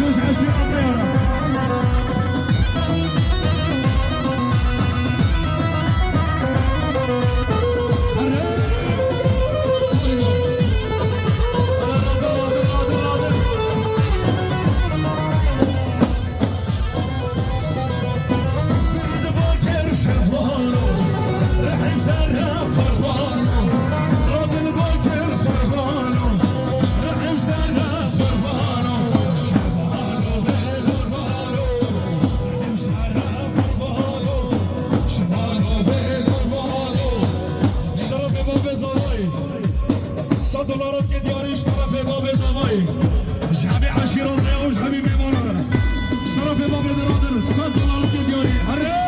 مش عايشين الطياره $100 که دیاریش طرف باب زمایی شبی عشیران ریاوش حبیبی مانانه طرف باب درادر $100 که دیاری هره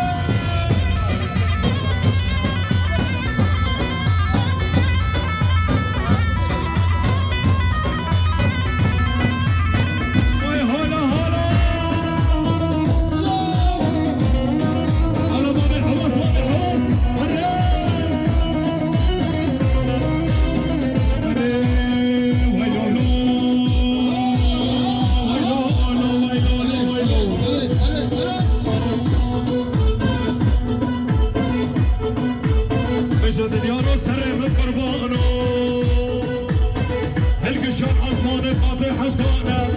قربانو القشر عظمان قاطع حفتانه